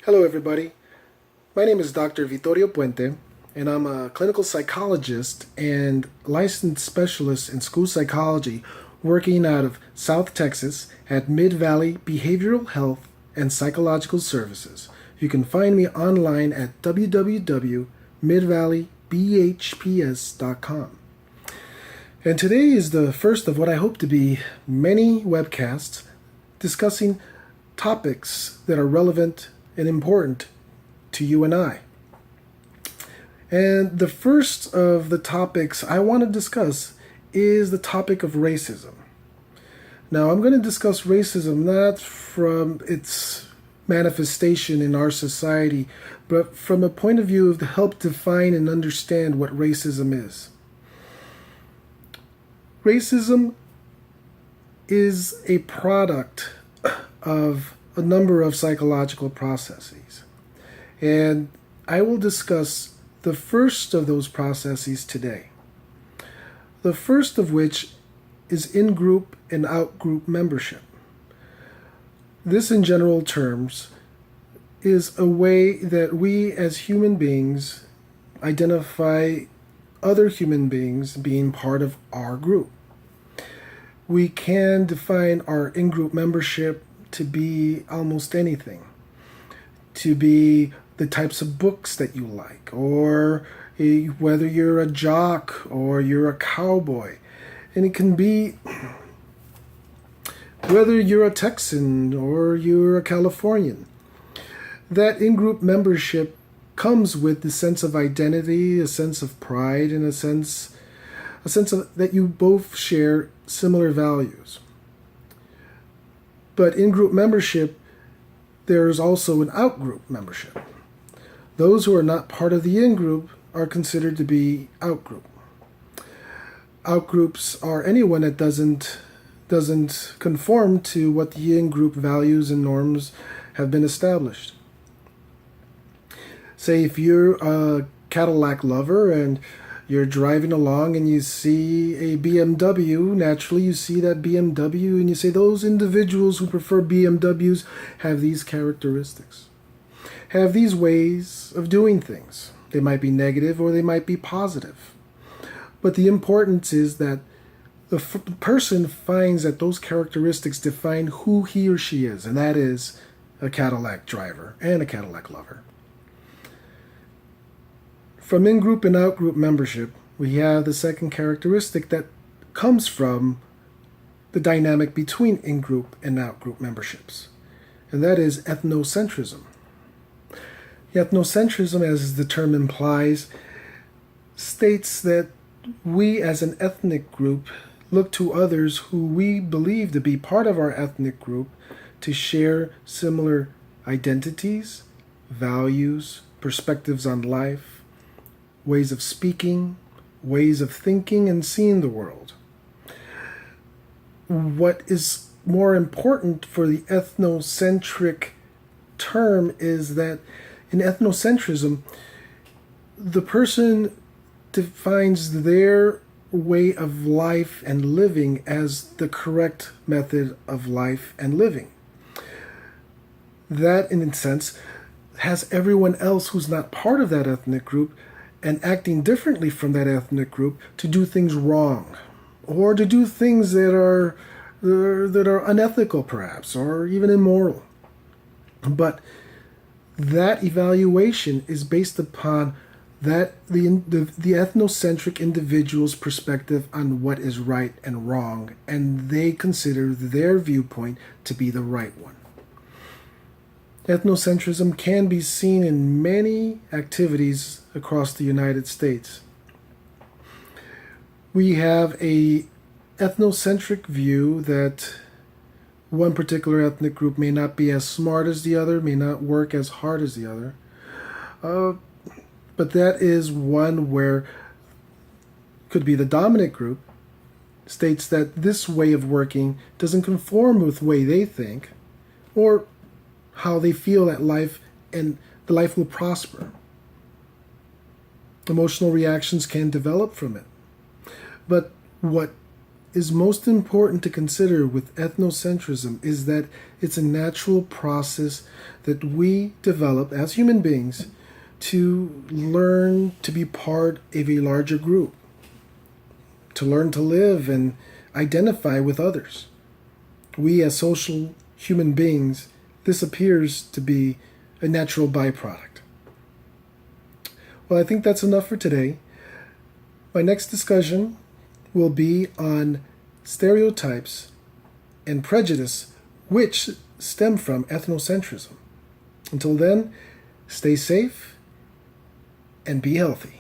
Hello, everybody. My name is Dr. Vittorio Puente, and I'm a clinical psychologist and licensed specialist in school psychology working out of South Texas at Mid-Valley Behavioral Health and Psychological Services. You can find me online at www.midvalleybhps.com. And today is the first of what I hope to be many webcasts discussing topics that are relevant and important to you and I. And the first of the topics I want to discuss is the topic of racism. Now, I'm going to discuss racism not from its manifestation in our society, but from a point of view of to help define and understand what racism is. Racism is a product of a number of psychological processes. And I will discuss the first of those processes today. The first of which is in-group and out-group membership. This, in general terms, is a way that we as human beings identify other human beings being part of our group. We can define our in-group membership to be almost anything. To be the types of books that you like, or whether you're a jock or you're a cowboy. And it can be whether you're a Texan or you're a Californian. That in-group membership comes with the sense of identity, a sense of pride, and a sense of that you both share similar values. But in-group membership, there is also an out-group membership. Those who are not part of the in-group are considered to be out-group. Out-groups are anyone that doesn't conform to what the in-group values and norms have been established. Say if you're a Cadillac lover and you're driving along and you see a BMW, naturally you see that BMW and you say those individuals who prefer BMWs have these characteristics, have these ways of doing things. They might be negative or they might be positive. But the importance is that the person finds that those characteristics define who he or she is, and that is a Cadillac driver and a Cadillac lover. From in-group and out-group membership, we have the second characteristic that comes from the dynamic between in-group and out-group memberships, and that is ethnocentrism. Ethnocentrism, as the term implies, states that we as an ethnic group look to others who we believe to be part of our ethnic group to share similar identities, values, perspectives on life, ways of speaking, ways of thinking and seeing the world. What is more important for the ethnocentric term is that in ethnocentrism, the person defines their way of life and living as the correct method of life and living. That, in a sense, has everyone else who's not part of that ethnic group and acting differently from that ethnic group to do things wrong, or to do things that are unethical perhaps, or even immoral. But that evaluation is based upon that the ethnocentric individual's perspective on what is right and wrong, and they consider their viewpoint to be the right one. Ethnocentrism can be seen in many activities across the United States. We have a ethnocentric view that one particular ethnic group may not be as smart as the other, may not work as hard as the other. But that is one where could be the dominant group states that this way of working doesn't conform with the way they think or how they feel that life and the life will prosper. Emotional reactions can develop from it. But what is most important to consider with ethnocentrism is that it's a natural process that we develop as human beings to learn to be part of a larger group, to learn to live and identify with others. We as social human beings, this appears to be a natural byproduct. Well, I think that's enough for today. My next discussion will be on stereotypes and prejudice which stem from ethnocentrism. Until then, stay safe and be healthy.